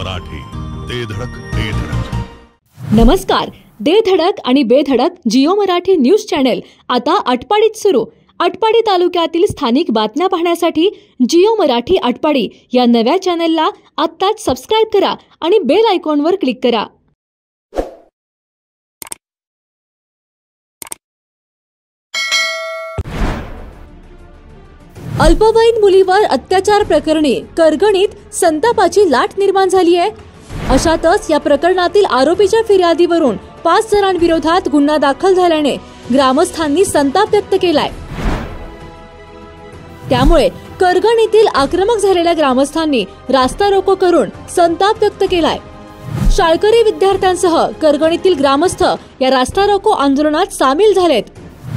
मराठी, दे धडक दे धडक। नमस्कार, दे धडक आणि बेधडक जिओ मराठी न्यूज चॅनल आता आटपाडीत सुरू। आटपाडी तालुक्यातील स्थानिक बातम्या पाहण्यासाठी जिओ मराठी आटपाडी या नव्या चॅनलला आत्ताच सबस्क्राइब करा आणि बेल आयकॉनवर क्लिक करा। अल्पवयीन मुलीवर अत्याचार प्रकरणी करगणीत संतापाची लाट निर्माण झाली आहे। अशातच या प्रकरणातील आरोपीच्या फिर्यादीवरून 5 जणांविरोधात गुन्हा दाखल झाल्याने ग्रामस्थांनी संताप व्यक्त केलाय। त्यामुळे करगणीतील आक्रमक झालेल्या ग्रामस्थांनी रास्ता रोको करून संताप व्यक्त केलाय। शाळकरी विद्यार्थ्यांसह करगणीतील ग्रामस्थ या रास्ता रोको आंदोलनात सामील झालेत।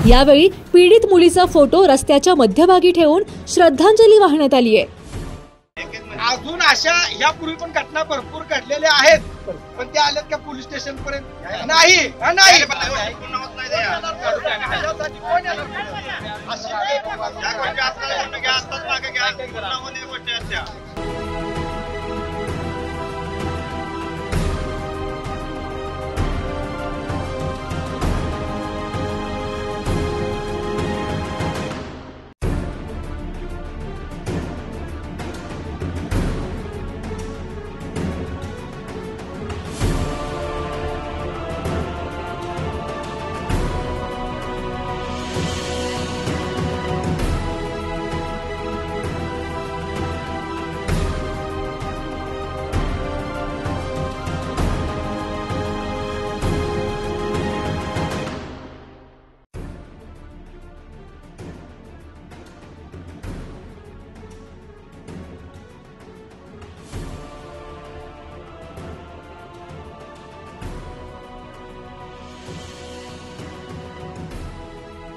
यावेळी पीडित मुलीचा फोटो रस्त्याच्या मध्यभागी ठेवून श्रद्धांजली वाहण्यात आली आहे। अजून अशा यापूर्वी पण घटना भरपूर घडलेल्या आहेत, पण त्या आल्यात का पोलीस स्टेशन पर्यंत? नाही नाही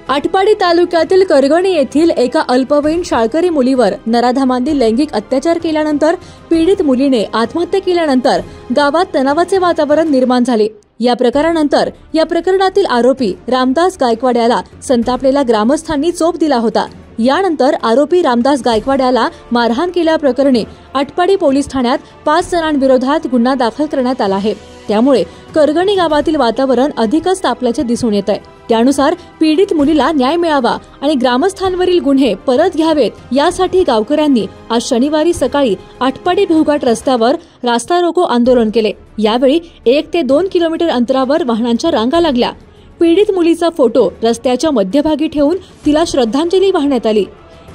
आटपाडी तालुक्यातील करगणी येथील एका अल्पवयीन शाळकरी मुलीवर नराधमांनी लैंगिक अत्याचार केल्यानंतर पीडित मुलीने आत्महत्या केल्यानंतर गावात तणावाचे वातावरण निर्माण झाले। या प्रकारानंतर या प्रकरणातील आरोपी रामदास गायकवाड याला संतापलेल्या ग्रामस्थांनी चोप दिला होता। यानंतर आरोपी रामदास गायकवाड याला मारहाण केल्याप्रकरणी आटपाडी पोलीस ठाण्यात 5 जणांविरोधात गुन्हा दाखल करण्यात आला आहे। त्यामुळे करगणी गावातील वातावरण अधिकच तापल्याचे दिसून येत आहे। त्यानुसार पीडित मुलीला न्याय मिळावा आणि ग्रामस्थांवरील गुन्हे परत घ्यावेत यासाठी गावकऱ्यांनी आज शनिवारी सकाळी आटपाडी भिवघाट रस्त्यावर रास्ता रोको आंदोलन केले। यावेळी 1 ते 2 किलोमीटर अंतरावर वाहनांच्या रांगा लागल्या। पीडित मुलीचा फोटो रस्त्याच्या मध्यभागी ठेवून तिला श्रद्धांजली वाहण्यात आली।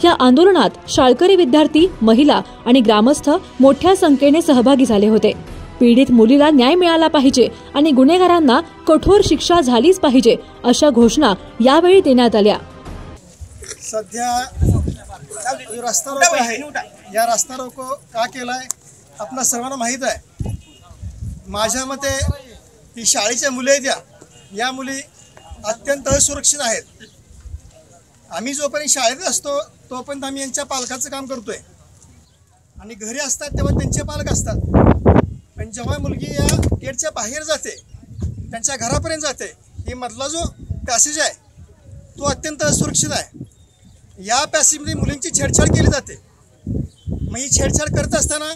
या आंदोलनात शाळकरी विद्यार्थी, महिला आणि ग्रामस्थ मोठ्या संख्येने सहभागी झाले होते। पीडित मुलीला न्याय मिळाला पाहिजे आणि गुन्हेगारांना कठोर शिक्षा झालीच पाहिजे अशा घोषणा यावेळी देण्यात आल्या। सध्या रस्ता रोको आहे, या रस्ता रोको का केलाय आपल्या सर्वांना माहीत आहे। माझ्या मते ही शाळेच्या मुले आहेत, या मुली अत्यंत असुरक्षित आहेत। आम्ही जोपर्यंत शाळेत असतो तोपर्यंत आम्ही यांच्या पालकाचं काम करतोय आणि घरी असतात तेव्हा त्यांचे पालक असतात, पण जेव्हा मुलगी या गेटच्या बाहेर जाते, त्यांच्या घरापर्यंत जाते, ही मधला जो पॅसेज आहे तो अत्यंत असुरक्षित आहे। या पॅसेजमध्ये मुलींची छेडछाड केली जाते। मग ही छेडछाड करत असताना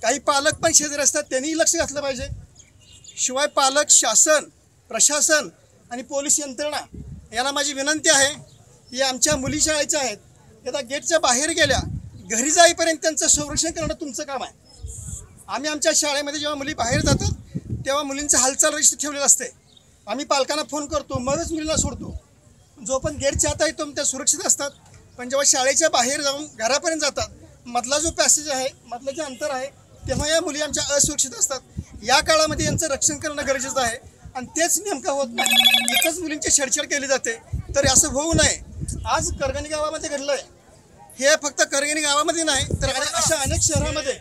काही पालक पण शेजारी असतात, त्यांनीही लक्ष घातलं पाहिजे। शिवाय पालक, शासन, प्रशासन आणि पोलीस यंत्रणा याला माझी विनंती आहे की आमच्या मुली शाळेच्या आहेत, त्या गेटच्या बाहेर गेल्या, घरी जाईपर्यंत त्यांचं संरक्षण करणं तुमचं काम आहे। आम्ही आमच्या शाळेमध्ये जेव्हा मुली बाहेर जातात तेव्हा मुलींचं हालचाल रजिस्टर ठेवलेलं असते। आम्ही पालकांना फोन करतो, मगच मुलीला सोडतो। जो पण गेटच्या आत आहे तो त्या सुरक्षित असतात, पण जेव्हा शाळेच्या बाहेर जाऊन घरापर्यंत जातात, मधला जो पॅसेज आहे, मधलं जे अंतर आहे, तेव्हा या मुली आमच्या असुरक्षित असतात। या काळामध्ये यांचं रक्षण करणं गरजेचं आहे आणि तेच नेमकं होत नाही, इथंच मुलींची छेडछाड केली जाते। तर असं होऊ नये। आज करगणी गावामध्ये घडलंय, हे फक्त करगणी गावामध्ये नाही तर अशा अनेक शहरामध्ये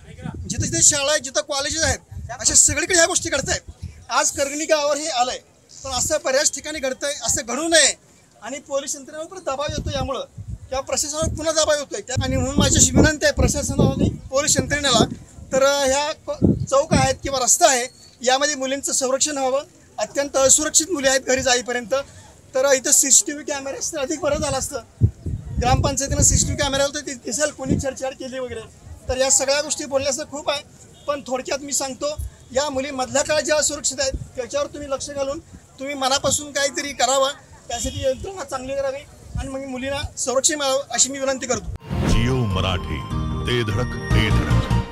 जिथे जिथे शाळा आहेत, जिथं कॉलेजेस आहेत, अशा सगळीकडे ह्या गोष्टी घडत आहेत। आज करगणी गावावर हे आलंय, पण असं बऱ्याच ठिकाणी घडतंय, असं घडू नये आणि पोलीस यंत्रणेवर पण दबाव येतो यामुळं, किंवा प्रशासनावर पुन्हा दबाव येतोय। आणि म्हणून माझी विनंती आहे प्रशासनाला आणि पोलीस यंत्रणेला, तर ह्या चौक आहेत किंवा रस्ता आहे यामध्ये मुलींचं संरक्षण व्हावं। अत्यंत असुरक्षित मुली आहेत घरी जाईपर्यंत, तर इथं CCTV कॅमेरे असतं अधिक बरं झालं असतं। ग्रामपंचायतीनं CCTV कॅमेरा दिसेल कोणी छेडछाड केली वगैरे, तर या सगळ्या गोष्टी बोलण्याचं खूप आहे। पण थोडक्यात मी सांगतो, या मुली मधल्या काळात जेव्हा सुरक्षित आहेत त्याच्यावर तुम्ही लक्ष घालून तुम्ही मनापासून काहीतरी करावं, त्यासाठी यंत्रणा चांगली करावी आणि मग मुलींना संरक्षण मिळावं अशी मी विनंती करतो. जिओ मराठी, ते धडक ते धडक.